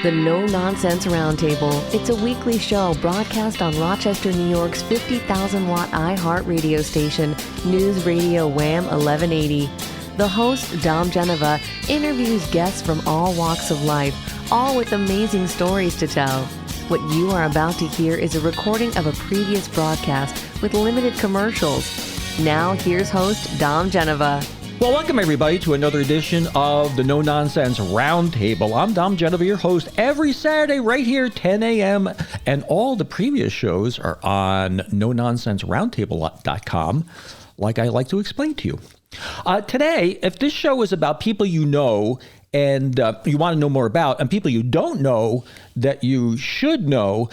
The No Nonsense Roundtable. It's a weekly show broadcast on Rochester, New York's 50,000-watt iHeart radio station, News Radio Wham 1180. The host, Dom Genova, interviews guests from all walks of life, all with amazing stories to tell. What you are about to hear is a recording of a previous broadcast with limited commercials. Now, here's host, Dom Genova. Well, welcome everybody to another edition of the No Nonsense Roundtable. I'm Dom Genova, your host, every Saturday right here, 10 a.m. And all the previous shows are on NoNonsenseRoundtable.com, like I like to explain to you. Today, if this show is about people you know and you want to know more about, and people you don't know that you should know,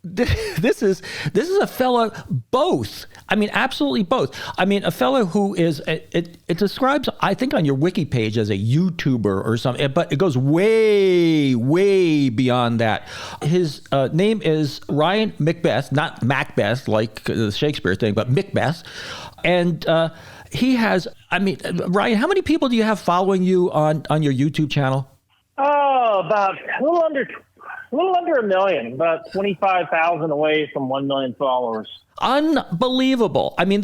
this is a fella both. I mean, absolutely both. I mean, a fellow who is, it describes, I think, on your wiki page as a YouTuber or something, but it goes way, way beyond that. His name is Ryan McBeth, not Macbeth like the Shakespeare thing, but McBeth. And he has, I mean, Ryan, how many people do you have following you on your YouTube channel? Oh, about a little under 1 million, about 25,000 away from 1 million followers. Unbelievable. I mean,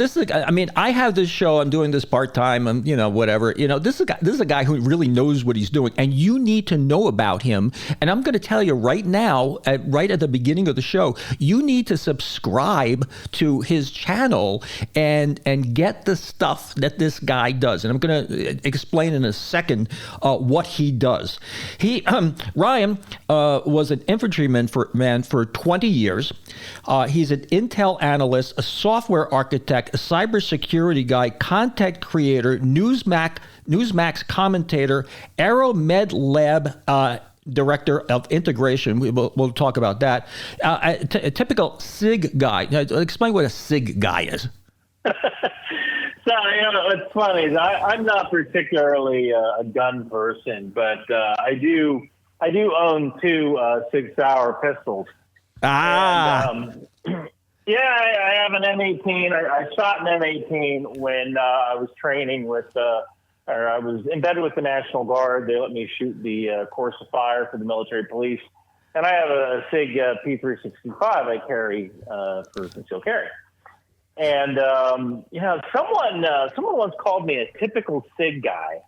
I have this show, I'm doing this part-time and, whatever. This is a guy who really knows what he's doing, and you need to know about him. And I'm going to tell you right now, right at the beginning of the show, you need to subscribe to his channel and get the stuff that this guy does. And I'm going to explain in a second what he does. Ryan was an infantryman for 20 years. He's an Intel analyst, a software architect, a cybersecurity guy, content creator, NEWSMAX commentator, AeroMedLab director of integration. We'll talk about that. A typical SIG guy. Now, explain what a SIG guy is. So, what's funny is I'm not particularly a gun person, but I do own two Sig Sauer pistols. And, I have an M18. I shot an M18 when I was training or I was embedded with the National Guard. They let me shoot the course of fire for the military police. And I have a SIG P365 I carry for concealed carry. And, someone once called me a typical SIG guy.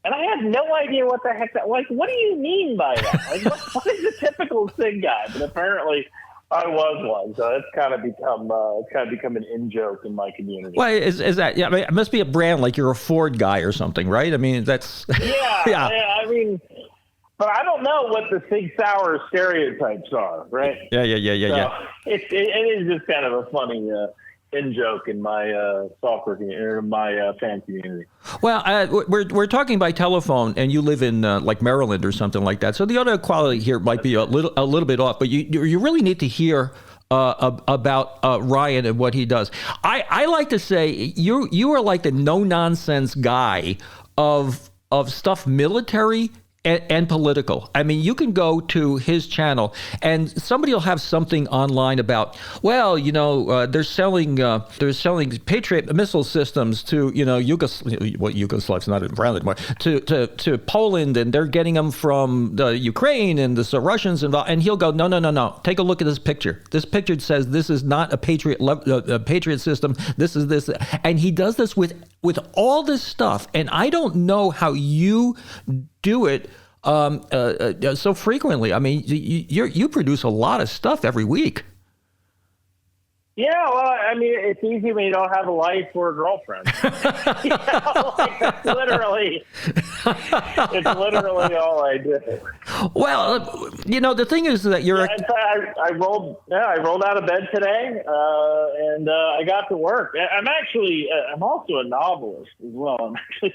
And I had no idea what the heck that, like, what do you mean by that? Like, what is a typical SIG guy? But apparently I was one, so it's kind of become an in-joke in my community. Well, is that, I mean, it must be a brand, like you're a Ford guy or something, right? I mean, that's... Yeah, I mean, but I don't know what the Sig Sauer stereotypes are, right? Yeah. It is just kind of a funny... in-joke in my software community, or my fan community. Well, we're talking by telephone, and you live in like Maryland or something like that. So the audio quality here might be a little bit off, but you really need to hear about Ryan and what he does. I like to say you are like the no nonsense guy of stuff military and political. I mean, you can go to his channel and somebody will have something online about, well, they're selling Patriot missile systems to, Yugoslavia's not around anymore, to Poland, and they're getting them from the Ukraine and the Russians involved. And he'll go, no. Take a look at this picture. This picture says this is not a Patriot system. This is this. And he does this with all this stuff. And I don't know how you do it so frequently. I mean, you produce a lot of stuff every week. Yeah, well, I mean, it's easy when you don't have a life or a girlfriend. It's literally all I do. Well, the thing is that you're. I rolled out of bed today, and I got to work. I'm also a novelist as well. I'm actually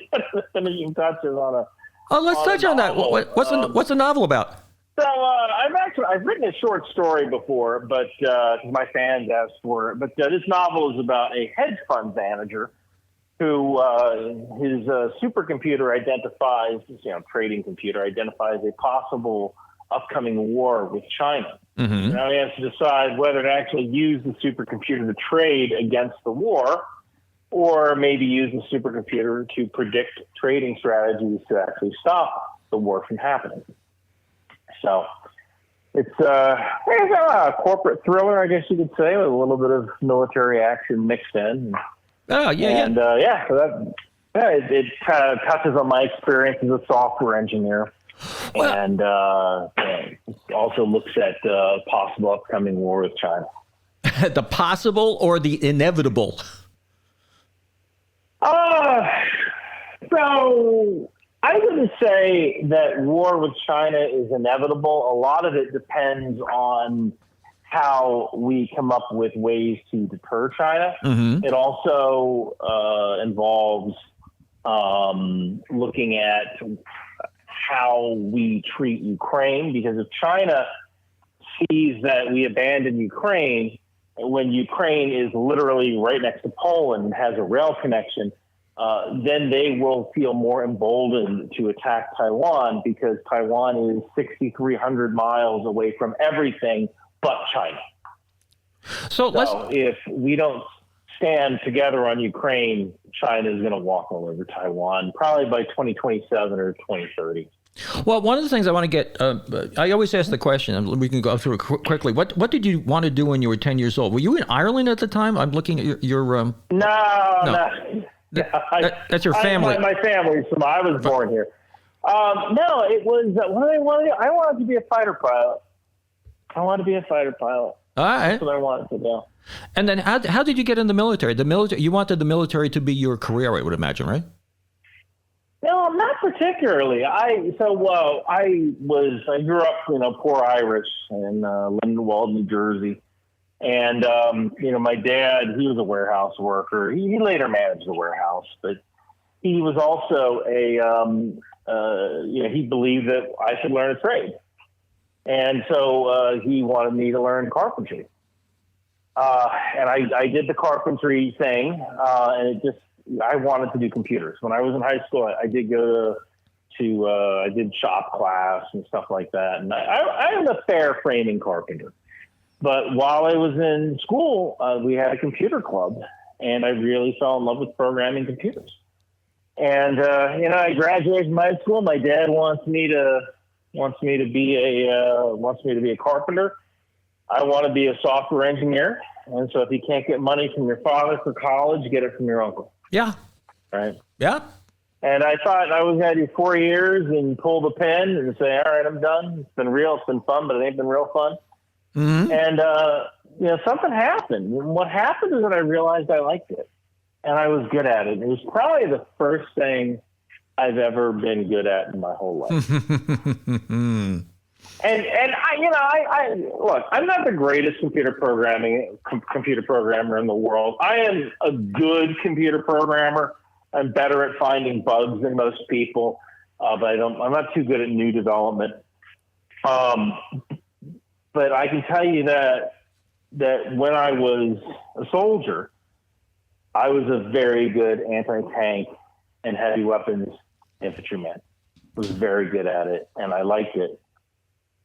finishing touches on a. Oh, let's touch on that. What's the novel about? So I've written a short story before, but my fans asked for it. But this novel is about a hedge fund manager who his supercomputer identifies, trading computer identifies a possible upcoming war with China. Mm-hmm. Now he has to decide whether to actually use the supercomputer to trade against the war, or maybe use the supercomputer to predict trading strategies to actually stop the war from happening. So it's a corporate thriller, I guess you could say, with a little bit of military action mixed in. Oh, yeah, and, so it kind of touches on my experience as a software engineer. Well, and also looks at possible upcoming war with China. The possible or the inevitable? So I wouldn't say that war with China is inevitable. A lot of it depends on how we come up with ways to deter China. Mm-hmm. It also involves looking at how we treat Ukraine, because if China sees that we abandon Ukraine when Ukraine is literally right next to Poland and has a rail connection, then they will feel more emboldened to attack Taiwan, because Taiwan is 6,300 miles away from everything but China. So if we don't stand together on Ukraine, China is going to walk all over Taiwan, probably by 2027 or 2030. Well, one of the things I want to get, I always ask the question, and we can go through it quickly. What did you want to do when you were 10 years old? Were you in Ireland at the time? I'm looking at your No. That's your family. My family, so I was born here. No, it was, I wanted to be a fighter pilot. All right. That's what I wanted to do. And then how did you get in the military? You wanted the military to be your career, I would imagine, right? No, not particularly. I grew up, poor Irish in Lindenwold, New Jersey. And, my dad, he was a warehouse worker. He later managed the warehouse, but he was also he believed that I should learn a trade. And so he wanted me to learn carpentry. And I did the carpentry thing, and I wanted to do computers. When I was in high school, I did go I did shop class and stuff like that. And I am a fair framing carpenter. But while I was in school, we had a computer club, and I really fell in love with programming computers. And, I graduated from high school. My dad wants me to be a carpenter. I want to be a software engineer. And so if you can't get money from your father for college, get it from your uncle. Yeah. Right. Yeah. And I thought I was going to do 4 years and pull the pin and say, all right, I'm done. It's been real. It's been fun, but it ain't been real fun. Mm-hmm. And, something happened. And what happened is that I realized I liked it and I was good at it. It was probably the first thing I've ever been good at in my whole life. And I look, I'm not the greatest computer programmer in the world. I am a good computer programmer. I'm better at finding bugs than most people, but I'm not too good at new development. But I can tell you that when I was a soldier, I was a very good anti-tank and heavy weapons infantryman. I was very good at it, and I liked it.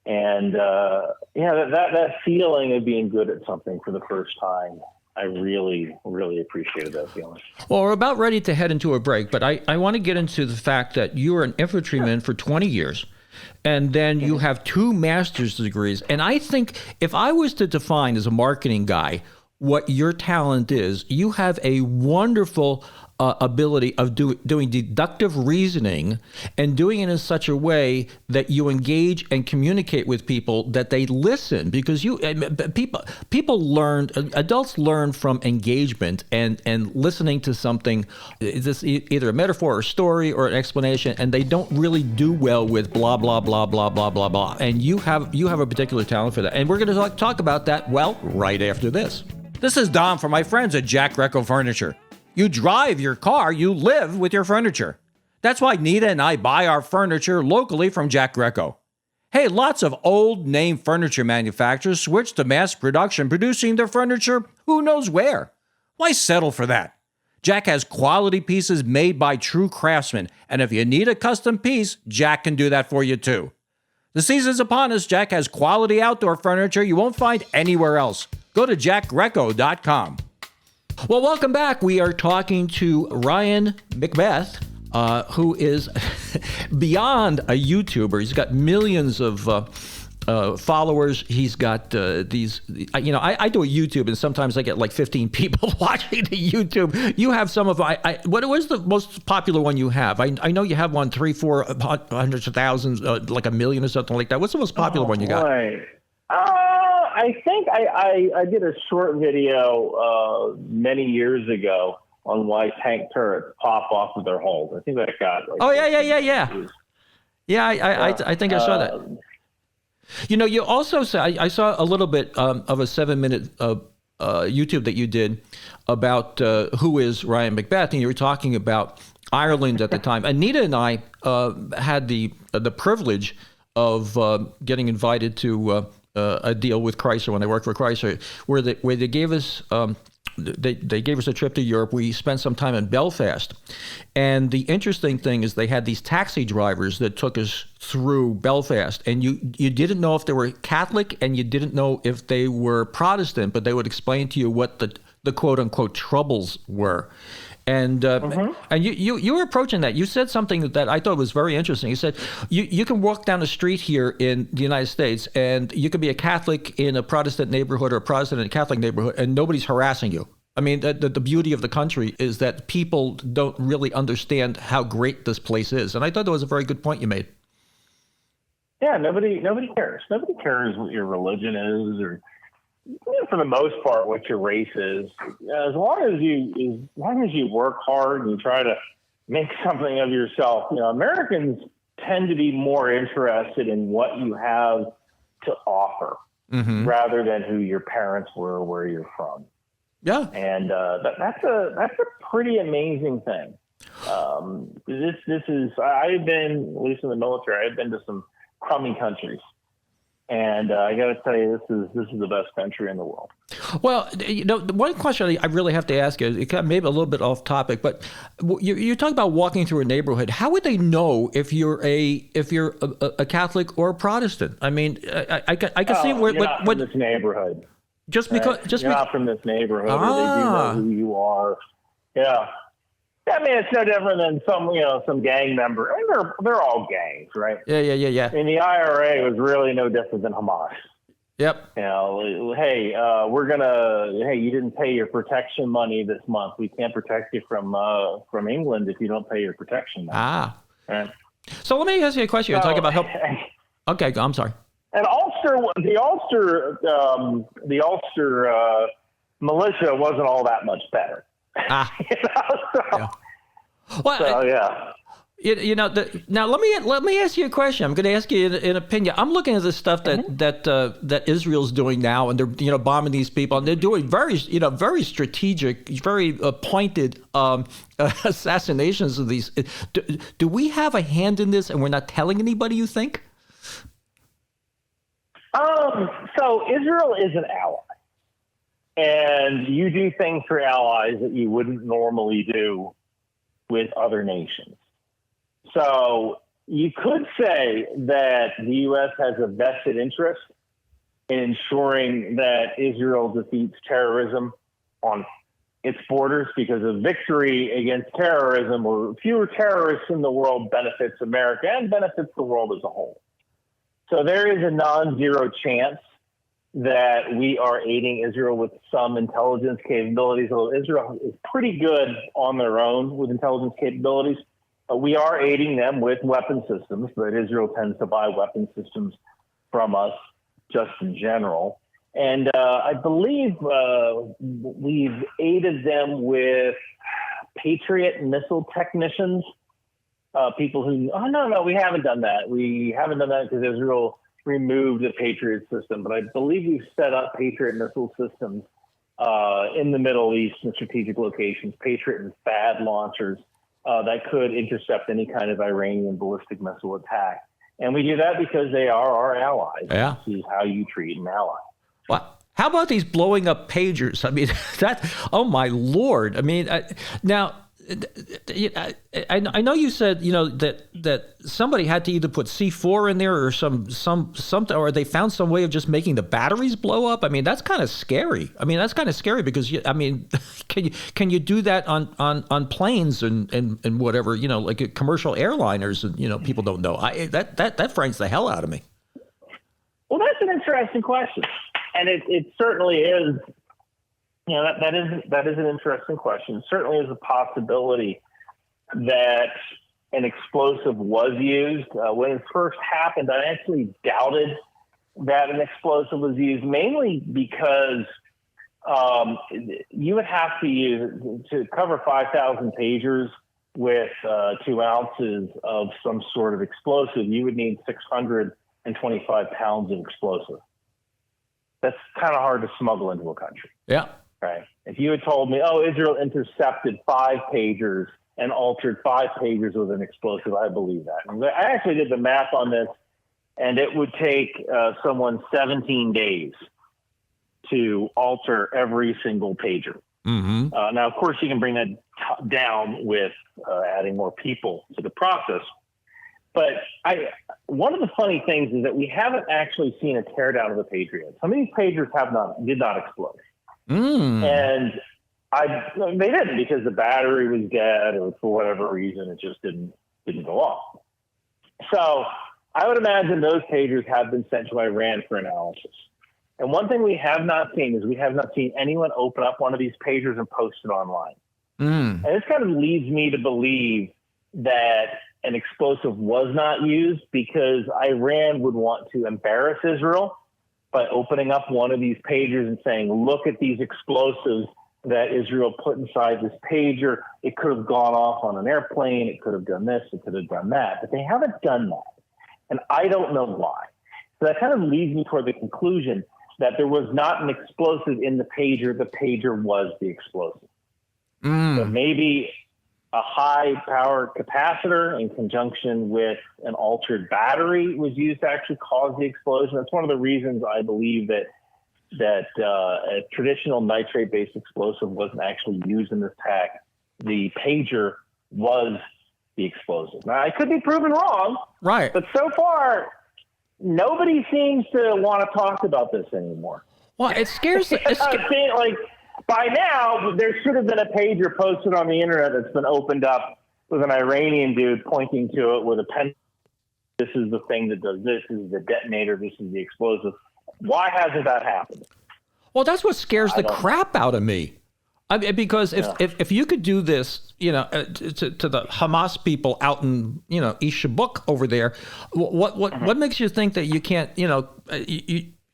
And that feeling of being good at something for the first time, I really, really appreciated that feeling. Well, we're about ready to head into a break, but I want to get into the fact that you were an infantryman for 20 years, and then you have 2 master's degrees. And I think if I was to define as a marketing guy what your talent is, you have a wonderful ability of doing deductive reasoning and doing it in such a way that you engage and communicate with people, that they listen, because people learn, adults learn from engagement and listening to something. This either a metaphor or a story or an explanation, and they don't really do well with blah blah blah blah blah blah blah. And you have a particular talent for that, and we're going to talk about that right after this. This is Dom from my friends at Jack Greco Furniture. You drive your car, you live with your furniture. That's why Nita and I buy our furniture locally from Jack Greco. Hey, lots of old name furniture manufacturers switch to mass production, producing their furniture who knows where. Why settle for that? Jack has quality pieces made by true craftsmen, and if you need a custom piece, Jack can do that for you too. The season's upon us. Jack has quality outdoor furniture you won't find anywhere else. Go to jackgreco.com. Well, welcome back. We are talking to Ryan McBeth, who is beyond a YouTuber. He's got millions of followers. He's got these, I do a YouTube, and sometimes I get like 15 people watching the YouTube. You have some of, what was the most popular one you have? I know you have one 300,000-400,000, like 1 million or something like that. What's the most popular one you got? I think I did a short video many years ago on why tank turrets pop off of their hulls. I think that got like... Oh, yeah. Yeah, I think I saw that. You also said, I saw a little bit of a 7-minute YouTube that you did about who is Ryan McBeth, and you were talking about Ireland at the time. Anita and I had the privilege of getting invited to a deal with Chrysler when I worked for Chrysler, where they gave us they gave us a trip to Europe. We spent some time in Belfast, and the interesting thing is they had these taxi drivers that took us through Belfast, and you didn't know if they were Catholic and you didn't know if they were Protestant, but they would explain to you what the quote unquote troubles were. And and you were approaching that. You said something that I thought was very interesting. You said you can walk down the street here in the United States, and you could be a Catholic in a Protestant neighborhood or a Protestant in a Catholic neighborhood, and nobody's harassing you. I mean, the beauty of the country is that people don't really understand how great this place is. And I thought that was a very good point you made. Yeah, nobody cares. Nobody cares what your religion is, or for the most part, what your race is. As long as you work hard and you try to make something of yourself, Americans tend to be more interested in what you have to offer rather than who your parents were or where you're from. Yeah, and that's a pretty amazing thing. This is I've been, at least in the military, I've been to some crummy countries. And I got to tell you, this is the best country in the world. Well, one question I really have to ask you, it maybe a little bit off topic, but you're talking about walking through a neighborhood. How would they know if you're a Catholic or a Protestant? I mean, I can see you're not from this neighborhood. Just because you're not from this neighborhood, or they do know who you are. Yeah. I mean, it's no different than some gang member. I mean, they're all gangs, right? Yeah. And the IRA was really no different than Hamas. Yep. Hey, you didn't pay your protection money this month. We can't protect you from England if you don't pay your protection money. Right? So let me ask you a question. You're talking about help. Okay, I'm sorry. And the Ulster militia wasn't all that much better. Yeah. Now let me ask you a question. I'm going to ask you an opinion. I'm looking at the stuff that Israel's doing now, and they're bombing these people, and they're doing very strategic, very pointed assassinations of these. Do we have a hand in this, and we're not telling anybody? You think? So Israel is an ally. And you do things for allies that you wouldn't normally do with other nations. So you could say that the U.S. has a vested interest in ensuring that Israel defeats terrorism on its borders, because a victory against terrorism or fewer terrorists in the world benefits America and benefits the world as a whole. So there is a non-zero chance that we are aiding Israel with some intelligence capabilities. Although Israel is pretty good on their own with intelligence capabilities, we are aiding them with weapon systems, but Israel tends to buy weapon systems from us just in general. And I believe we've aided them with Patriot missile technicians, people who, no, we haven't done that. We haven't done that because Israel removed the Patriot system, but I believe we've set up Patriot missile systems in the Middle East in strategic locations, Patriot and THAAD launchers that could intercept any kind of Iranian ballistic missile attack. And we do that because they are our allies. Yeah. This is how you treat an ally. Well, how about these blowing up pagers? I mean, oh my Lord. I mean, now, I know you said that somebody had to either put C4 in there or something, or they found some way of just making the batteries blow up. I mean, that's kind of scary. Because can you do that on planes and whatever, like commercial airliners, and people don't know. That frightens the hell out of me. Well, that's an interesting question, and it certainly is. You know, that is an interesting question. It certainly is a possibility that an explosive was used. When it first happened, I actually doubted that an explosive was used, mainly because you would have to use, to cover 5,000 pagers with 2 ounces of some sort of explosive, you would need 625 pounds of explosive. That's kind of hard to smuggle into a country. Yeah. Right. If you had told me, Israel intercepted 5 pagers and altered 5 pagers with an explosive, I believe that. And I actually did the math on this, and it would take someone 17 days to alter every single pager. Mm-hmm. Now, of course, you can bring that down with adding more people to the process. But one of the funny things is that we haven't actually seen a teardown of the pager yet. Some of these pagers did not explode. And they didn't, because the battery was dead, or for whatever reason it just didn't go off. So I would imagine those pagers have been sent to Iran for analysis. And one thing we have not seen is we have not seen anyone open up one of these pagers and post it online. And this kind of leads me to believe that an explosive was not used, because Iran would want to embarrass Israel by opening up one of these pagers and saying, look at these explosives that Israel put inside this pager. It could have gone off on an airplane. It could have done this. It could have done that. But they haven't done that. And I don't know why. So that kind of leads me toward the conclusion that there was not an explosive in the pager. The pager was the explosive. So maybe a high power capacitor in conjunction with an altered battery was used to actually cause the explosion. That's one of the reasons I believe that a traditional nitrate-based explosive wasn't actually used in this attack. The pager was the explosive. Now, I could be proven wrong, right? But so far, nobody seems to want to talk about this anymore. Well, it scares me. Like, by now, there should have been a pager posted on the internet that's been opened up with an Iranian dude pointing to it with a pen. This is the thing that does this. This is the detonator. This is the explosive. Why hasn't that happened? Well, that's what scares the crap out of me. I mean, because if you could do this, to the Hamas people out in East Shabuk over there, what makes you think that you can't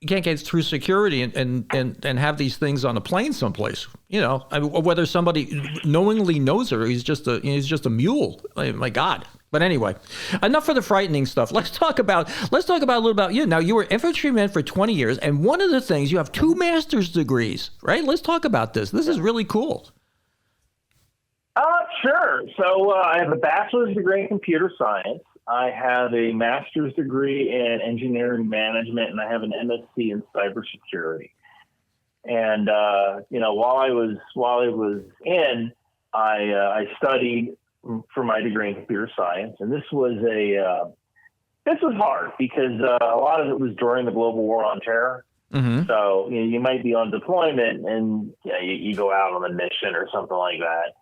you can't get through security and have these things on a plane someplace? Whether somebody knowingly knows her, he's just a mule. My God. But anyway, enough for the frightening stuff. Let's talk about a little about you. Now, you were infantryman for 20 years, and one of the things, you have 2 master's degrees, right? Let's talk about this. This is really cool. Sure. So I have a bachelor's degree in computer science. I have a master's degree in engineering management, and I have an MSc in cybersecurity. And while I was in, I studied for my degree in computer science, and this was hard because a lot of it was during the global war on terror. Mm-hmm. So you might be on deployment, and you go out on a mission or something like that,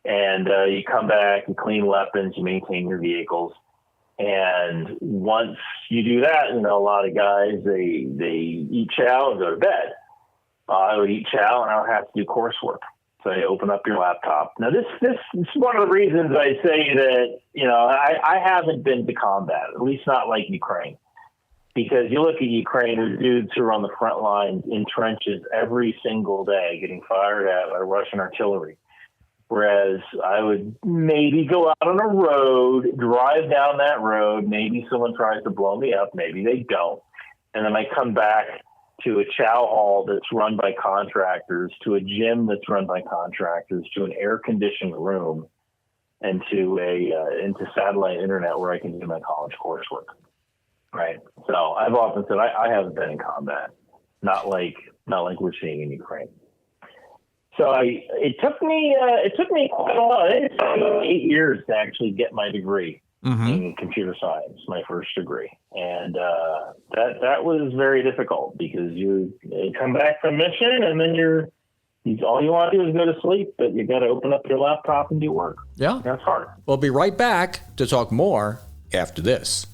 and you come back, you clean weapons, you maintain your vehicles, and once you do that, a lot of guys they eat chow and go to bed. I would eat chow, and I would have to do coursework. So you open up your laptop. Now, this is one of the reasons I say that, I haven't been to combat, at least not like Ukraine. Because you look at Ukraine, there's dudes who are on the front lines in trenches every single day getting fired at by Russian artillery. Whereas I would maybe go out on a road, drive down that road, maybe someone tries to blow me up, maybe they don't. And then I come back to a chow hall that's run by contractors, to a gym that's run by contractors, to an air-conditioned room, and to into satellite internet where I can do my college coursework. Right. So I've often said I haven't been in combat, not like we're seeing in Ukraine. So it took me quite a while. It took 8 years to actually get my degree. Mm-hmm. In computer science, my first degree. And that was very difficult because you come back from mission and then all you want to do is go to sleep, but you got to open up your laptop and do work. Yeah. That's hard. We'll be right back to talk more after this.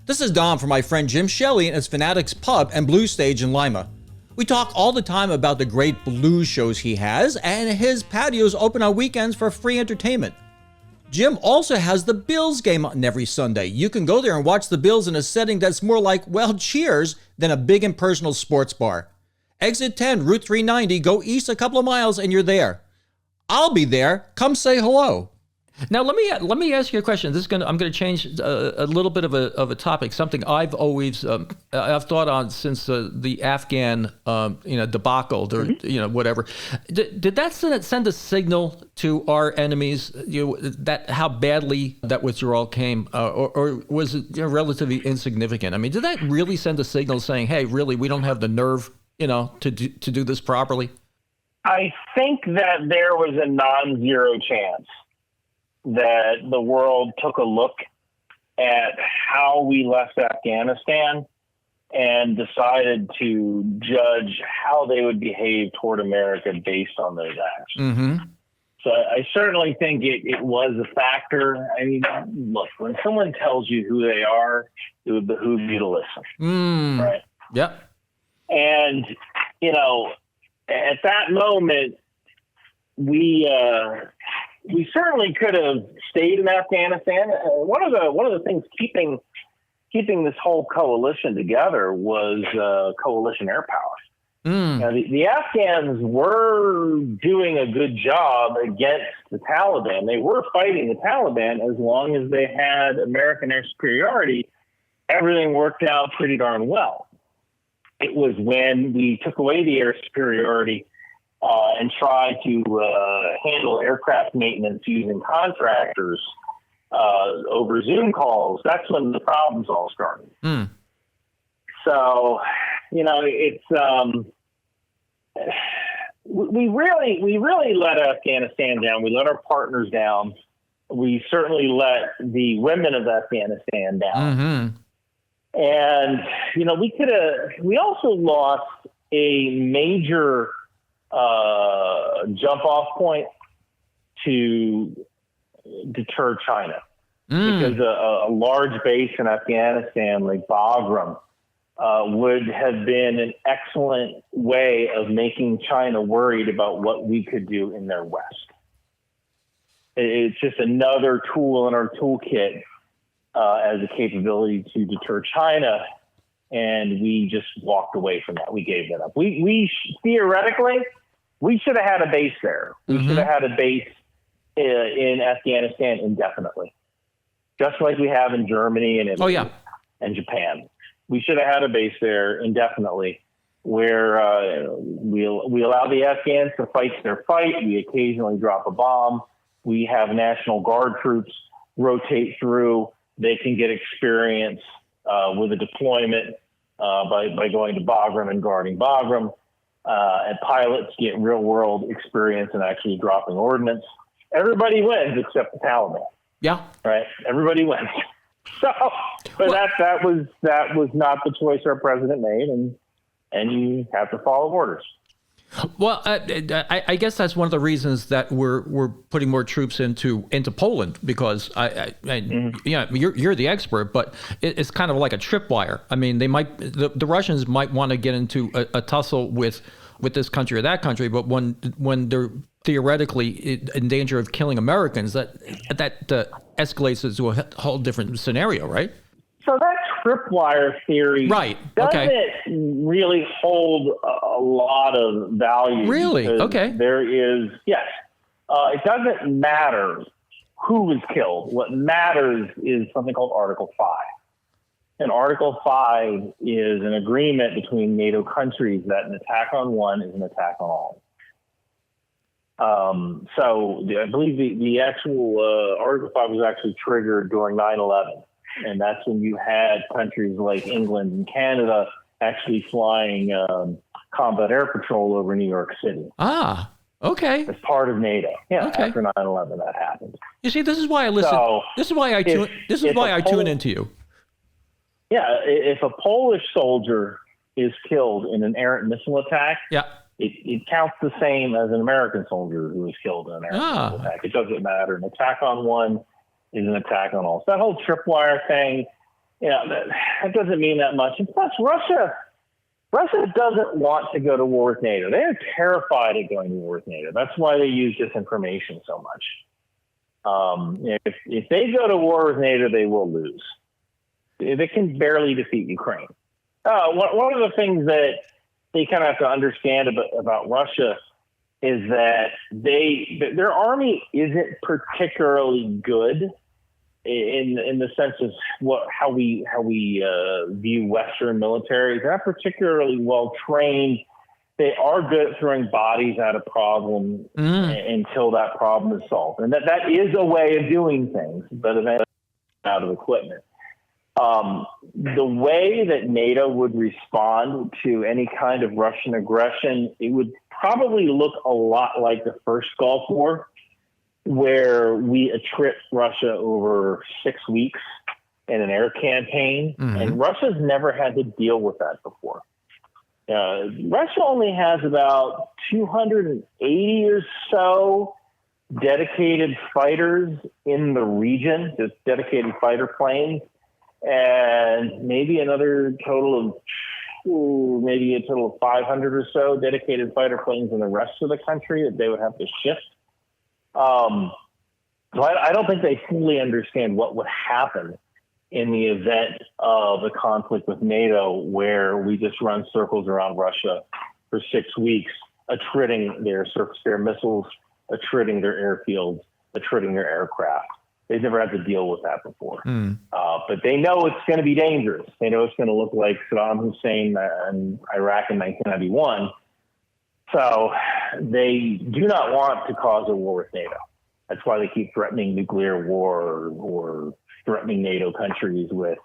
This is Dom from my friend Jim Shelley and his Fanatics Pub and Blues Stage in Lima. We talk all the time about the great blues shows he has, and his patios open on weekends for free entertainment. Jim also has the Bills game on every Sunday. You can go there and watch the Bills in a setting that's more like, well, Cheers than a big impersonal sports bar. Exit 10, Route 390, go east a couple of miles and you're there. I'll be there. Come say hello. Now let me ask you a question. I'm going to change a little bit of a topic. Something I've always I've thought on since the Afghan debacle or whatever. Did that send a signal to our enemies? That how badly that withdrawal came, or was it relatively insignificant? I mean, did that really send a signal saying, "Hey, really, we don't have the nerve, to do this properly"? I think that there was a non-zero chance that the world took a look at how we left Afghanistan and decided to judge how they would behave toward America based on those actions. Mm-hmm. So I certainly think it was a factor. I mean, look, when someone tells you who they are, it would behoove you to listen. Right? Yep. And, at that moment, we certainly could have stayed in Afghanistan. One of the things keeping this whole coalition together was coalition air power. Now, the Afghans were doing a good job against the Taliban. They were fighting the Taliban as long as they had American air superiority. Everything worked out pretty darn well. It was when we took away the air superiority and try to handle aircraft maintenance using contractors over Zoom calls. That's when the problems all started. So, it's we really let Afghanistan down. We let our partners down. We certainly let the women of Afghanistan down. And we also lost a major jump off point to deter China because a large base in Afghanistan like Bagram would have been an excellent way of making China worried about what we could do in their West. It's just another tool in our toolkit as a capability to deter China. And we just walked away from that. We gave that up. We theoretically, we should have had a base there. We should have had a base in Afghanistan indefinitely, just like we have in Germany and Italy and Japan. We should have had a base there indefinitely, where we allow the Afghans to fight their fight. We occasionally drop a bomb. We have National Guard troops rotate through. They can get experience with a deployment by going to Bagram and guarding Bagram. And pilots get real world experience in actually dropping ordnance. Everybody wins except the Taliban. Yeah. Right. Everybody wins. So, but that was not the choice our president made, and you have to follow orders. Well, I guess that's one of the reasons that we're putting more troops into Poland, because you're the expert, but it's kind of like a tripwire. I mean, the Russians might want to get into a tussle with this country or that country, but when they're theoretically in danger of killing Americans, that escalates into a whole different scenario, right? So that tripwire theory doesn't really hold a lot of value. Really? Okay. There is, yes. It doesn't matter who was killed. What matters is something called Article 5. And Article 5 is an agreement between NATO countries that an attack on one is an attack on all. So I believe the actual Article 5 was actually triggered during 9/11. And that's when you had countries like England and Canada actually flying combat air patrol over New York City. Ah, okay. As part of NATO. Yeah, okay. After 9/11 that happened. You see, this is why I listen. So this is why I tune into you. Yeah, if a Polish soldier is killed in an errant missile attack, it counts the same as an American soldier who was killed in an errant missile attack. It doesn't matter. An attack on one is an attack on all. So that whole tripwire thing, that doesn't mean that much. And plus, Russia doesn't want to go to war with NATO. They are terrified of going to war with NATO. That's why they use disinformation so much. If they go to war with NATO, they will lose. They can barely defeat Ukraine. One of the things that they kind of have to understand about Russia is that their army isn't particularly good in the sense of how we view Western militaries. They're not particularly well trained. They are good at throwing bodies at a problem until that problem is solved, and that is a way of doing things, but eventually out of equipment. The way that NATO would respond to any kind of Russian aggression, it would probably look a lot like the first Gulf War, where we attrit Russia over 6 weeks in an air campaign, and Russia's never had to deal with that before. Russia only has about 280 or so dedicated fighters in the region, just dedicated fighter planes, and maybe another total of 500 or so dedicated fighter planes in the rest of the country that they would have to shift. So I don't think they fully understand what would happen in the event of a conflict with NATO, where we just run circles around Russia for 6 weeks, attriting their surface-to-air missiles, attriting their airfields, attriting their aircraft. They've never had to deal with that before. But they know it's going to be dangerous. They know it's going to look like Saddam Hussein in Iraq in 1991. So they do not want to cause a war with NATO. That's why they keep threatening nuclear war or threatening NATO countries with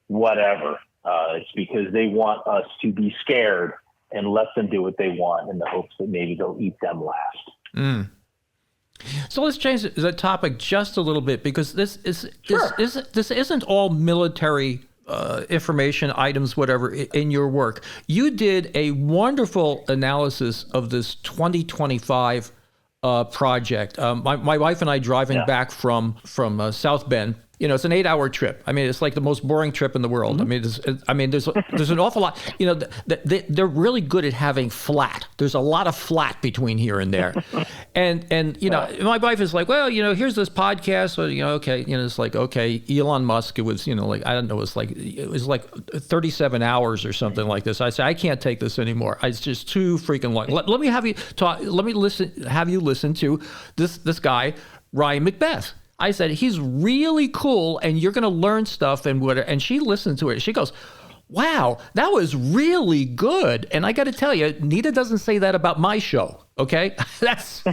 whatever. It's because they want us to be scared and let them do what they want in the hopes that maybe they'll eat them last. So let's change the topic just a little bit, because this isn't all military information, items, whatever, in your work. You did a wonderful analysis of this 2025 project. My wife and I driving back from South Bend. It's an 8-hour trip. I mean, it's like the most boring trip in the world. I mean, there's an awful lot. They're really good at having flat. There's a lot of flat between here and there, and my wife is like, well, here's this podcast. So okay, it's like, okay, Elon Musk. It was like, I don't know. It was like 37 hours or something like this. I said, I can't take this anymore. It's just too freaking long. Let me have you talk. Let me have you listen to this guy, Ryan McBeth. I said, he's really cool, and you're going to learn stuff and whatever. And she listened to it. She goes, wow, that was really good. And I got to tell you, Nita doesn't say that about my show. Okay, that's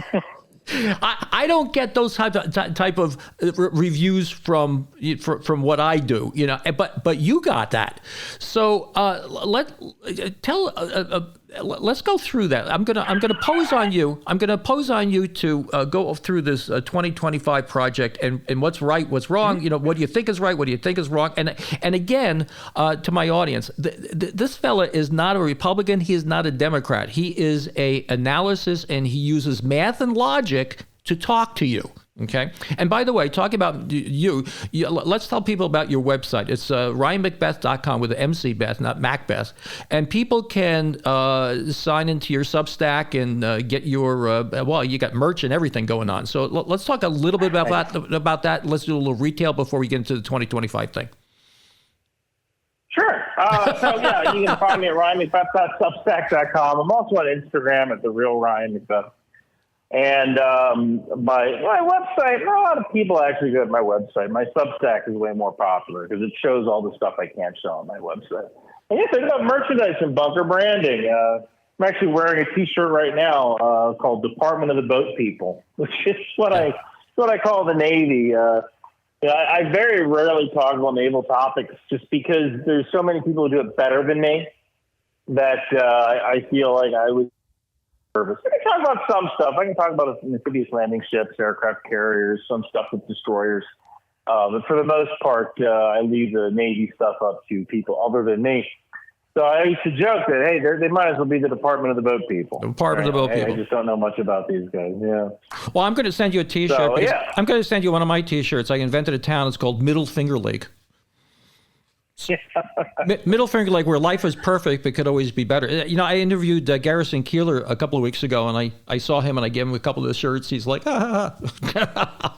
I don't get those type of reviews from what I do. But you got that. So let's go through that. I'm gonna pose on you. I'm gonna pose on you to go through this 2025 project and what's right, what's wrong. What do you think is right? What do you think is wrong? And again, to my audience, this fella is not a Republican. He is not a Democrat. He is a analysis, and he uses math and logic to talk to you. Okay. And by the way, talking about you, let's tell people about your website. It's ryanmcbeth.com with an MC Beth, not MacBeth. And people can sign into your Substack and get your, you got merch and everything going on. So let's talk a little bit about that. Let's do a little retail before we get into the 2025 thing. Sure. You can find me at ryanmcbeth.substack.com. I'm also on Instagram at The Real Ryan McBeth. And my website, not a lot of people actually go to my website. My Substack is way more popular because it shows all the stuff I can't show on my website. And yes, I got merchandise and bunker branding. I'm actually wearing a T-shirt right now called Department of the Boat People, which is what I call the Navy. I very rarely talk about naval topics just because there's so many people who do it better than me that I feel like I would. I can talk about some stuff. I can talk about amphibious landing ships, aircraft carriers, some stuff with destroyers. But for the most part, I leave the Navy stuff up to people other than me. So I used to joke that, hey, they might as well be the Department of the Boat People. The Department of the Boat People. I just don't know much about these guys. Yeah. Well, I'm going to send you a T-shirt. I'm going to send you one of my T-shirts. I invented a town. It's called Middle Finger Lake. Middle finger, like where life is perfect but could always be better. I interviewed Garrison Keillor a couple of weeks ago, and I saw him and I gave him a couple of the shirts. He's like,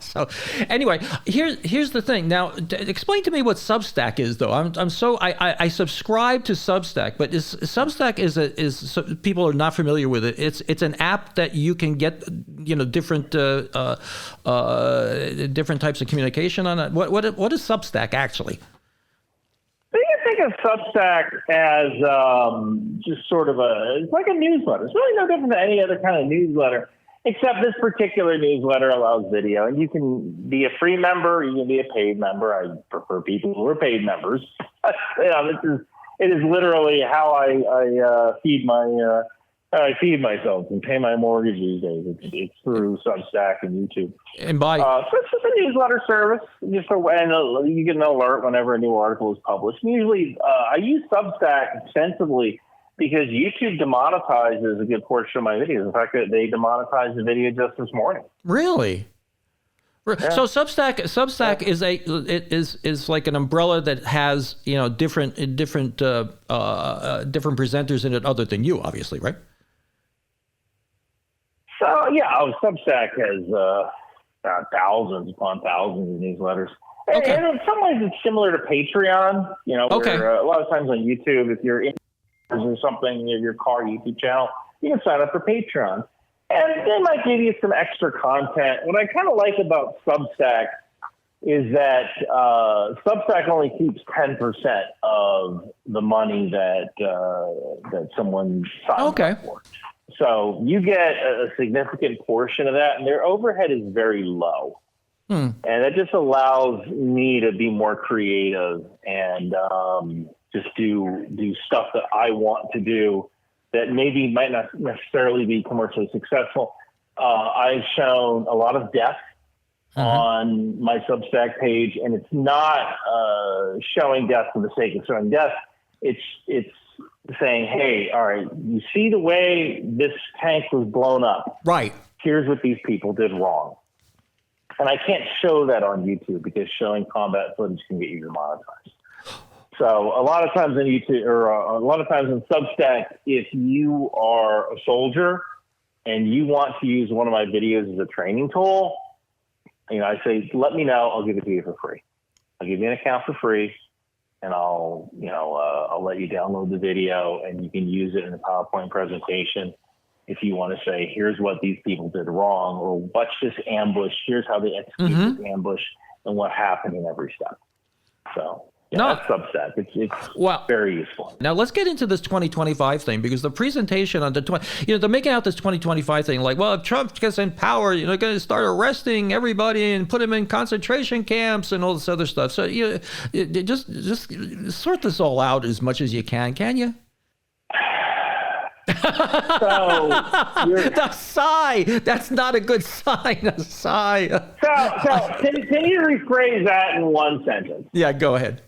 So anyway, here's the thing. Now, explain to me what Substack is, though. I subscribe to Substack, but Substack is people are not familiar with it. It's an app that you can get different types of communication on it. What is Substack actually? I think of Substack as just sort of it's like a newsletter. It's really no different than any other kind of newsletter, except this particular newsletter allows video. And you can be a free member, you can be a paid member. I prefer people who are paid members. It is literally how I feed myself and pay my mortgage these days. It's through Substack and YouTube. And by so it's just a newsletter service. And you get an alert whenever a new article is published. And usually, I use Substack extensively because YouTube demonetizes a good portion of my videos. In fact, they demonetized the video just this morning. Really? Yeah. So Substack is like an umbrella that has different presenters in it other than you, obviously, right? So Substack has thousands upon thousands of newsletters. Okay. And in some ways, it's similar to Patreon. Where, a lot of times on YouTube, if you're in or something, your car YouTube channel, you can sign up for Patreon. And they might give you some extra content. What I kind of like about Substack is that Substack only keeps 10% of the money that someone signs up for. So you get a significant portion of that, and their overhead is very low. And it just allows me to be more creative and just do stuff that I want to do that maybe might not necessarily be commercially successful. I've shown a lot of death on my Substack page, and it's not showing death for the sake of showing death. It's saying, hey, all right, you see the way this tank was blown up. Right. Here's what these people did wrong. And I can't show that on YouTube because showing combat footage can get you demonetized. So a lot of times on YouTube, or a lot of times in Substack, if you are a soldier and you want to use one of my videos as a training tool, I say, let me know. I'll give it to you for free. I'll give you an account for free, and I'll let you download the video, and you can use it in a PowerPoint presentation. If you want to say, here's what these people did wrong, or watch this ambush, here's how they executed this ambush, and what happened in every step. So. That's Substack. It's very useful. Now let's get into this 2025 thing, because the presentation on the they're making out this 2025 thing like, well, if Trump gets in power, they're going to start arresting everybody and put them in concentration camps and all this other stuff. So just sort this all out as much as you can you? The sigh. That's not a good sign. A sigh. So can you rephrase that in one sentence? Yeah, go ahead.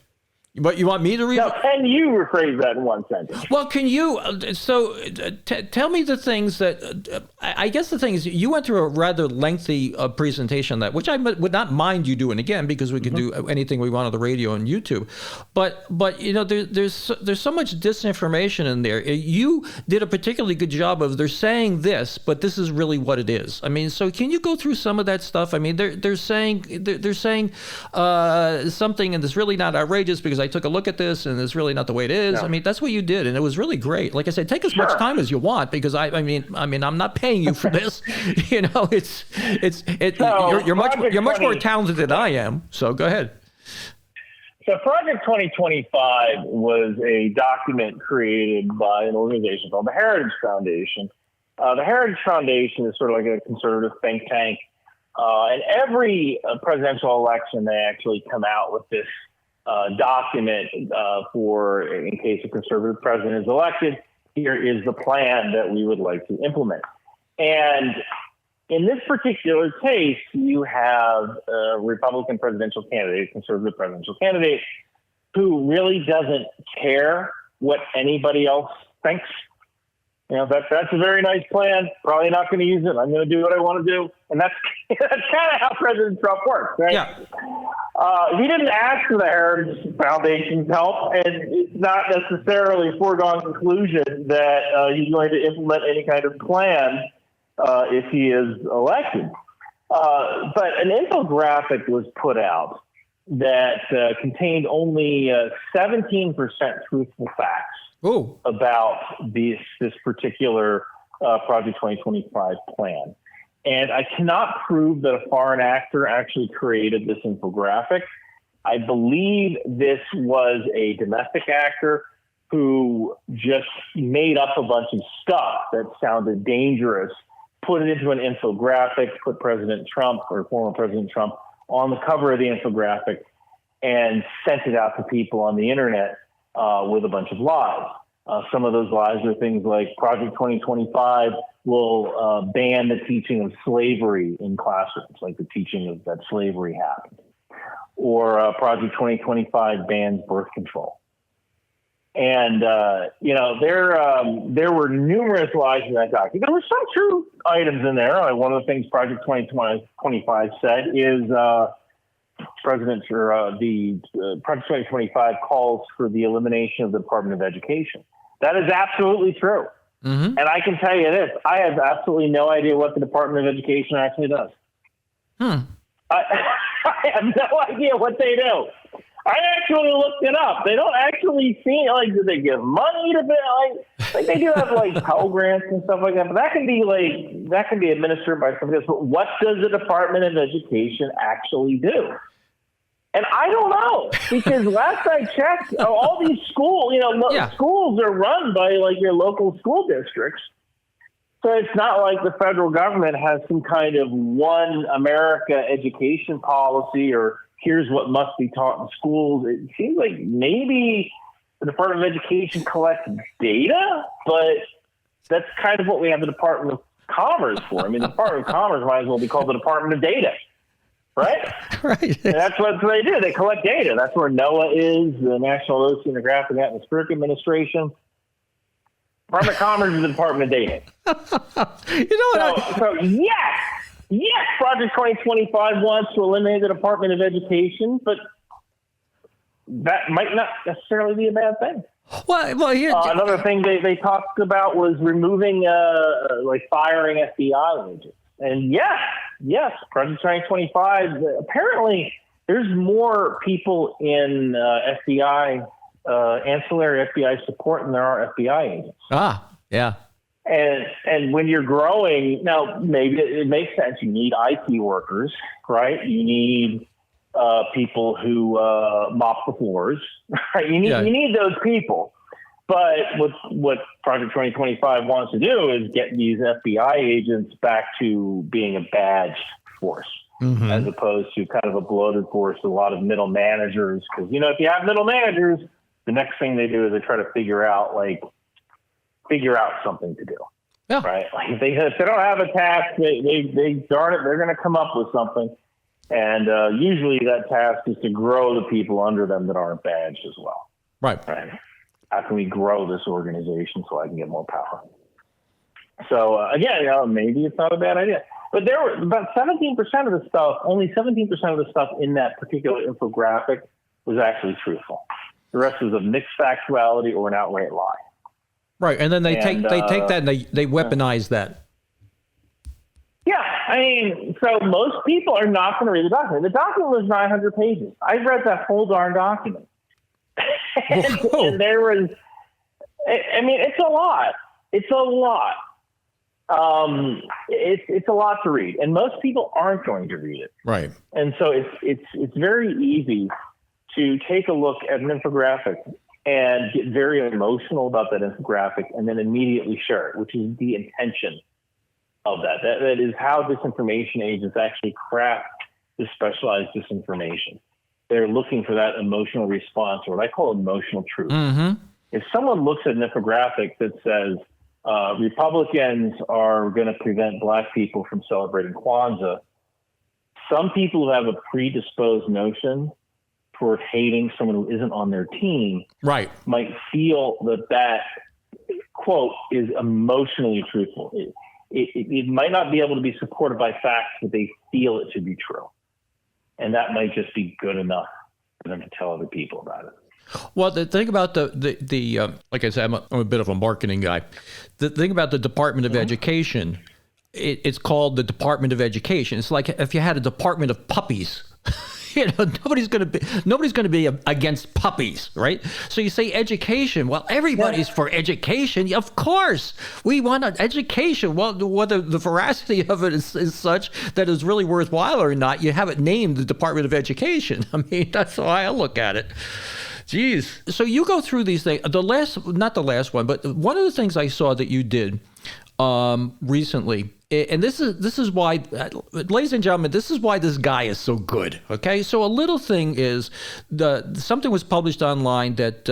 But you want me to read? No, can you rephrase that in one sentence? Well, can you? Tell me the things that. I guess the thing is, you went through a rather lengthy presentation on that, which I would not mind you doing again, because we can do anything we want on the radio and YouTube. But there's so much disinformation in there. You did a particularly good job of, they're saying this, but this is really what it is. I mean, so can you go through some of that stuff? I mean, they're saying something, and it's really not outrageous because I took a look at this and it's really not the way it is. No. I mean, that's what you did, and it was really great. Like I said, take as much time as you want, because I mean, I'm not paying you for this. You're much more talented than I am. So go ahead. So Project 2025 was a document created by an organization called the Heritage Foundation. The Heritage Foundation is sort of like a conservative think tank. And every presidential election, they actually come out with this document for, in case a conservative president is elected, here is the plan that we would like to implement. And in this particular case, you have a Republican presidential candidate, a conservative presidential candidate, who really doesn't care what anybody else thinks. That's a very nice plan. Probably not going to use it. I'm going to do what I want to do. And that's kind of how President Trump works, right? Yeah. He didn't ask for the Heritage Foundation's help, and it's not necessarily a foregone conclusion that he's going to implement any kind of plan if he is elected. But an infographic was put out that contained only 17% truthful facts about this particular Project 2025 plan. And I cannot prove that a foreign actor actually created this infographic. I believe this was a domestic actor who just made up a bunch of stuff that sounded dangerous, put it into an infographic, put President Trump or former President Trump on the cover of the infographic, and sent it out to people on the internet with a bunch of lies. Some of those lies are things like Project 2025 will ban the teaching of slavery in classrooms, like the teaching of that slavery happened. Or Project 2025 bans birth control. And, there were numerous lies in that document. There were some true items in there. Like one of the things Project 2025 said is Project 2025 calls for the elimination of the Department of Education. That is absolutely true. Mm-hmm. And I can tell you this, I have absolutely no idea what the Department of Education actually does. I have no idea what they do. I actually looked it up. They don't actually seem like, do they give money to like they do have like Pell Grants and stuff like that, but that can be administered by somebody else. But what does the Department of Education actually do? And I don't know, because last I checked, all these schools, schools are run by like your local school districts. So it's not like the federal government has some kind of one America education policy or here's what must be taught in schools. It seems like maybe the Department of Education collects data, but that's kind of what we have the Department of Commerce for. I mean, the Department of Commerce might as well be called the Department of Data. Right? Right. And that's what they do. They collect data. That's where NOAA is, the National Oceanographic and Atmospheric Administration. Department of Commerce is the Department of Data. So yes, Project 2025 wants to eliminate the Department of Education, but that might not necessarily be a bad thing. Well, here another thing they talked about was removing, firing FBI agents. And yes, Project 2025, apparently there's more people in FBI, ancillary FBI support than there are FBI agents. Yeah. And when you're growing, now maybe it makes sense. You need IT workers, right? You need people who mop the floors, right? You need those people. But what Project 2025 wants to do is get these FBI agents back to being a badged force, as opposed to kind of a bloated force with a lot of middle managers. Because, if you have middle managers, the next thing they do is they try to figure out something to do. Yeah. Right? Like if they don't have a task, they darn it, they're going to come up with something. And usually that task is to grow the people under them that aren't badged as well. Right. How can we grow this organization so I can get more power? So again, maybe it's not a bad idea. But there were about 17% of the stuff, only 17% of the stuff in that particular infographic was actually truthful. The rest was a mixed factuality or an outright lie. Right, and then they take that and they weaponize that. Yeah, I mean, so most people are not going to read the document. The document was 900 pages. I read that whole darn document. and there was, I mean, it's a lot. It's a lot. It's a lot to read, and most people aren't going to read it. Right. And so it's very easy to take a look at an infographic and get very emotional about that infographic and then immediately share it, which is the intention of that. That is how disinformation agents actually craft this specialized disinformation. They're looking for that emotional response, or what I call emotional truth. Mm-hmm. If someone looks at an infographic that says Republicans are going to prevent black people from celebrating Kwanzaa, some people who have a predisposed notion toward hating someone who isn't on their team right. might feel that quote is emotionally truthful. It might not be able to be supported by facts, but they feel it to be true. And that might just be good enough for them to tell other people about it. Well, the thing about the like I said, I'm a bit of a marketing guy. The thing about the Department of Education, it's called the Department of Education. It's like if you had a Department of Puppies. Nobody's going to be against puppies, right? So you say education. Well, everybody's for education. Of course, we want an education. Well, whether the veracity of it is such that it's really worthwhile or not, you have it named the Department of Education. I mean, that's how I look at it. Jeez. So you go through these things. Not the last one, but one of the things I saw that you did recently. And this is why, ladies and gentlemen, this is why this guy is so good. Okay, so a little thing is something was published online that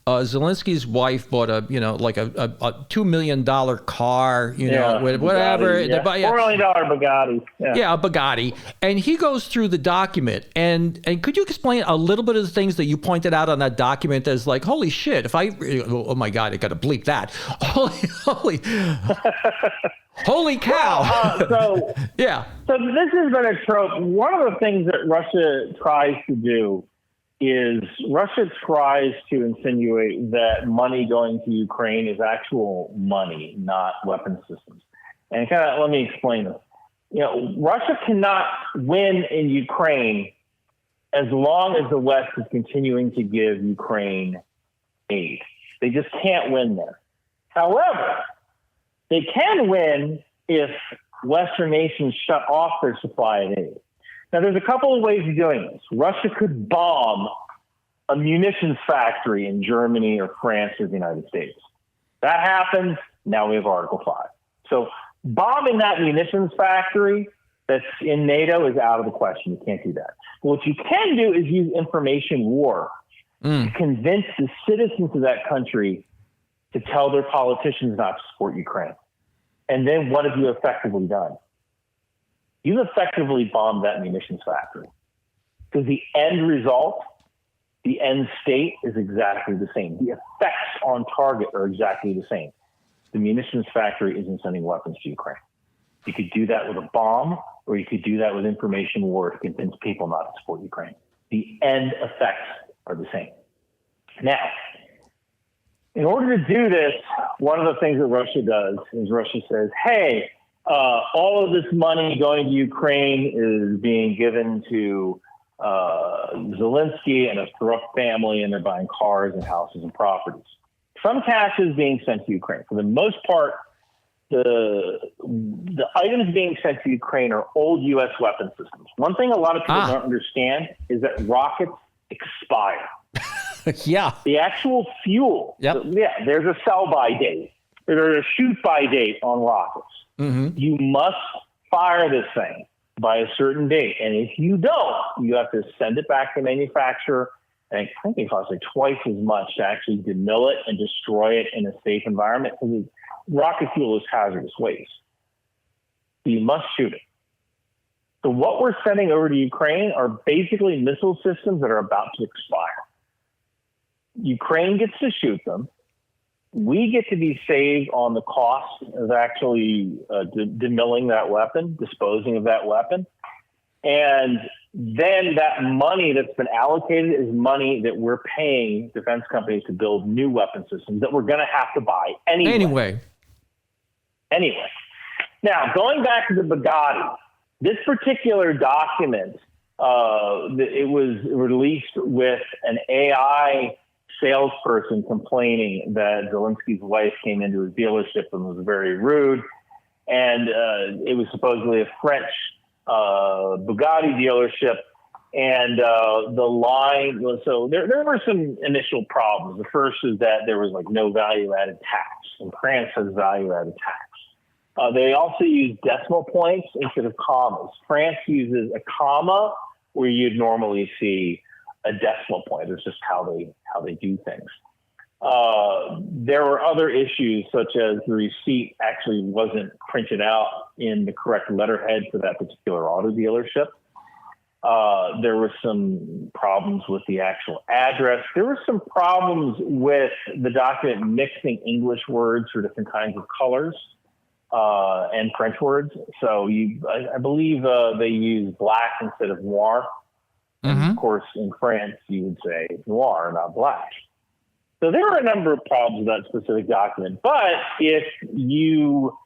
Zelensky's wife bought a $2 million car, whatever. Yeah. $4 million Bugatti. Yeah, a Bugatti, and he goes through the document. And could you explain a little bit of the things that you pointed out on that document as like, holy shit! Oh my God, I got to bleep that. Holy. Holy cow! Yeah. So this has been a trope. One of the things that Russia tries to do is Russia tries to insinuate that money going to Ukraine is actual money, not weapon systems. And let me explain this. Russia cannot win in Ukraine as long as the West is continuing to give Ukraine aid. They just can't win there. However, they can win if Western nations shut off their supply of aid. Now, there's a couple of ways of doing this. Russia could bomb a munitions factory in Germany or France or the United States. That happens. Now we have Article 5. So bombing that munitions factory that's in NATO is out of the question. You can't do that. But what you can do is use information war to convince the citizens of that country to tell their politicians not to support Ukraine. And then what have you effectively done? You've effectively bombed that munitions factory. Because the end result, the end state is exactly the same. The effects on target are exactly the same. The munitions factory isn't sending weapons to Ukraine. You could do that with a bomb, or you could do that with information war to convince people not to support Ukraine. The end effects are the same. Now, in order to do this, one of the things that Russia does is Russia says, hey, all of this money going to Ukraine is being given to Zelensky and a corrupt family, and they're buying cars and houses and properties. Some cash is being sent to Ukraine. For the most part, the items being sent to Ukraine are old U.S. weapon systems. One thing a lot of people don't understand is that rockets expire. Yeah. The actual fuel. Yep. There's a sell-by date. There's a shoot-by date on rockets. Mm-hmm. You must fire this thing by a certain date. And if you don't, you have to send it back to the manufacturer. And I think it costs like twice as much to actually demill it and destroy it in a safe environment, because rocket fuel is hazardous waste. So you must shoot it. So what we're sending over to Ukraine are basically missile systems that are about to expire. Ukraine gets to shoot them. We get to be saved on the cost of actually demilling that weapon, disposing of that weapon. And then that money that's been allocated is money that we're paying defense companies to build new weapon systems that we're going to have to buy anyway. Now, going back to the Bugatti, this particular document, it was released with an AI salesperson complaining that Zelensky's wife came into his dealership and was very rude. And it was supposedly a French Bugatti dealership. And the line was, so there were some initial problems. The first is that there was like no value-added tax, and France has value-added tax. They also use decimal points instead of commas. France uses a comma where you'd normally see a decimal point. It's just how they do things. There were other issues, such as the receipt actually wasn't printed out in the correct letterhead for that particular auto dealership. There were some problems with the actual address. There were some problems with the document mixing English words for different kinds of colors and French words. So I believe they use black instead of noir. And of course, in France, you would say noir, not black. So there were a number of problems with that specific document. But if you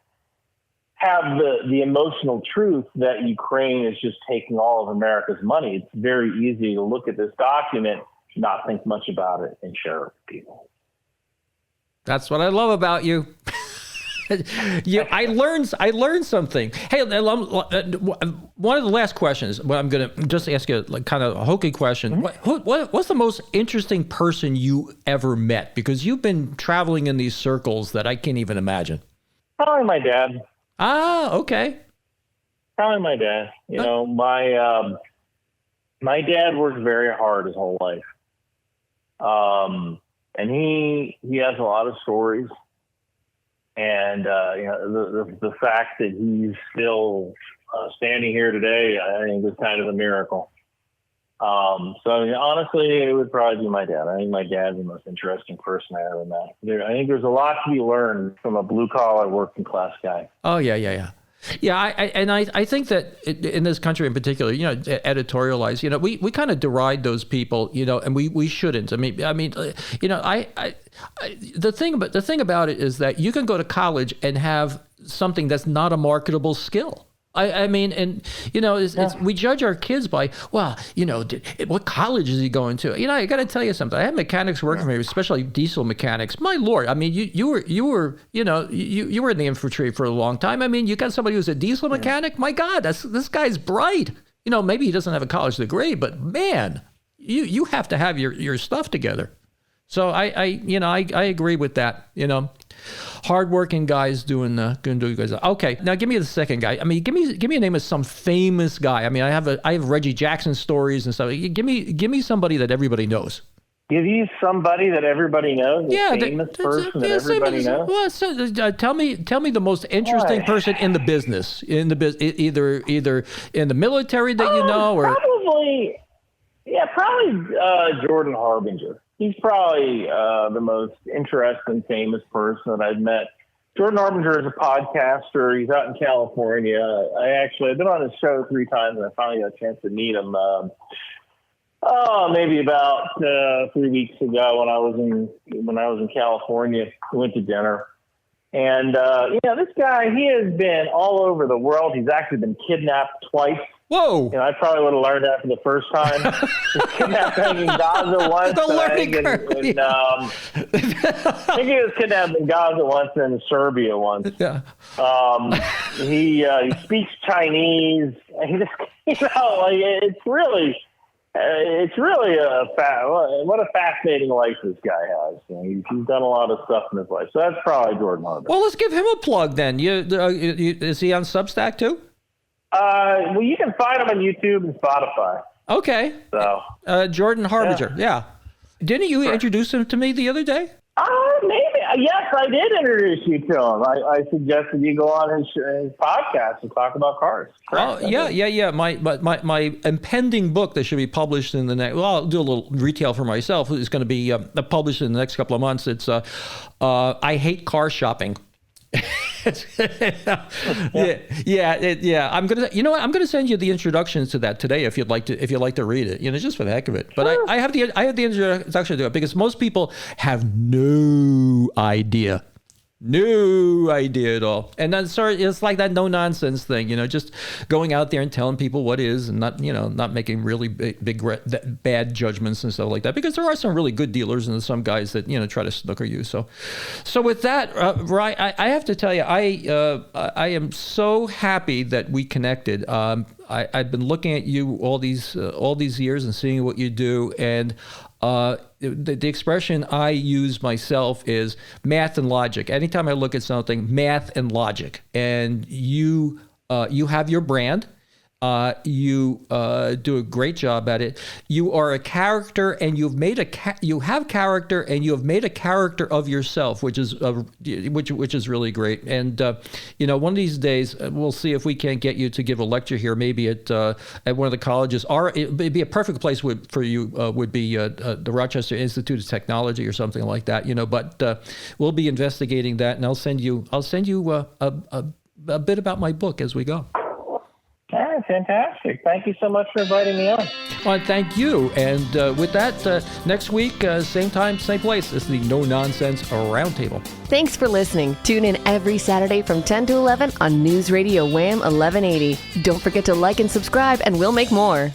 have the emotional truth that Ukraine is just taking all of America's money, it's very easy to look at this document, not think much about it, and share it with people. That's what I love about you. I learned something. Hey, one of the last questions. Well, I'm going to just ask you a kind of a hokey question. What's the most interesting person you ever met? Because you've been traveling in these circles that I can't even imagine. Probably my dad. Ah, okay. Probably my dad. You know, my dad worked very hard his whole life, and he has a lot of stories. And the fact that he's still standing here today, I think, is kind of a miracle. Honestly, it would probably be my dad. I think my dad's the most interesting person I ever met. I think there's a lot to be learned from a blue-collar, working-class guy. Oh, yeah. Yeah, I think that in this country in particular, editorialize, we kind of deride those people, and we shouldn't. I mean, the thing about it is that you can go to college and have something that's not a marketable skill. I mean, and we judge our kids by, what college is he going to? I got to tell you something. I had mechanics working for me, especially diesel mechanics. My Lord, I mean, you were in the infantry for a long time. I mean, you got somebody who's a diesel mechanic. My God, this guy's bright. Maybe he doesn't have a college degree, but man, you have to have your stuff together. So I agree with that. Hardworking guys doing good. Okay, now give me the second guy. I mean, give me a name of some famous guy. I mean, I have Reggie Jackson stories and stuff. Give me somebody that everybody knows. Give you somebody that everybody knows. A famous person that everybody knows. Well, so tell me the most interesting person in the business, either in the military that you know, or probably Jordan Harbinger. He's probably the most interesting, famous person that I've met. Jordan Harbinger is a podcaster. He's out in California. I've been on his show 3 times, and I finally got a chance to meet him. Maybe about 3 weeks ago when I was in California. We went to dinner, and this guy, he has been all over the world. He's actually been kidnapped twice. Whoa! I probably would have learned that for the first time. Kidnapped in Gaza once. The learning curve. I think he was kidnapped in Gaza once and in Serbia once. Yeah. He speaks Chinese. It's really what a fascinating life this guy has. He's done a lot of stuff in his life. So that's probably Jordan Harbinger. Well, let's give him a plug then. Is he on Substack too? Well, you can find him on YouTube and Spotify. Okay. So Jordan Harbinger. Yeah. Didn't you introduce him to me the other day? Maybe. Yes, I did introduce you to him. I suggested you go on his podcast and talk about cars. Correct. Oh, yeah. My impending book that should be published in the next. Well, I'll do a little retail for myself. It's going to be published in the next couple of months. It's I Hate Car Shopping. I'm gonna send you the introductions to that today if you'd like to read it, just for the heck of it. But I have the introduction to it because most people have no idea at all. And then it's like that no nonsense thing, just going out there and telling people what is and not making really big bad judgments and stuff like that, because there are some really good dealers and some guys that try to snooker you. So with that, Ryan, I have to tell you, I am so happy that we connected. I've been looking at you all these years and seeing what you do, and the expression I use myself is math and logic. Anytime I look at something, math and logic, and you have your brand, You do a great job at it. You are a character, and you have character, and you have made a character of yourself, which is really great. And one of these days we'll see if we can't get you to give a lecture here, maybe at one of the colleges. Or it'd be a perfect place for you would be the Rochester Institute of Technology or something like that. But we'll be investigating that, and I'll send you a bit about my book as we go. All right, fantastic. Thank you so much for inviting me on. Well, thank you. And with that, next week, same time, same place. It's the No Nonsense Roundtable. Thanks for listening. Tune in every Saturday from 10 to 11 on News Radio Wham 1180. Don't forget to like and subscribe, and we'll make more.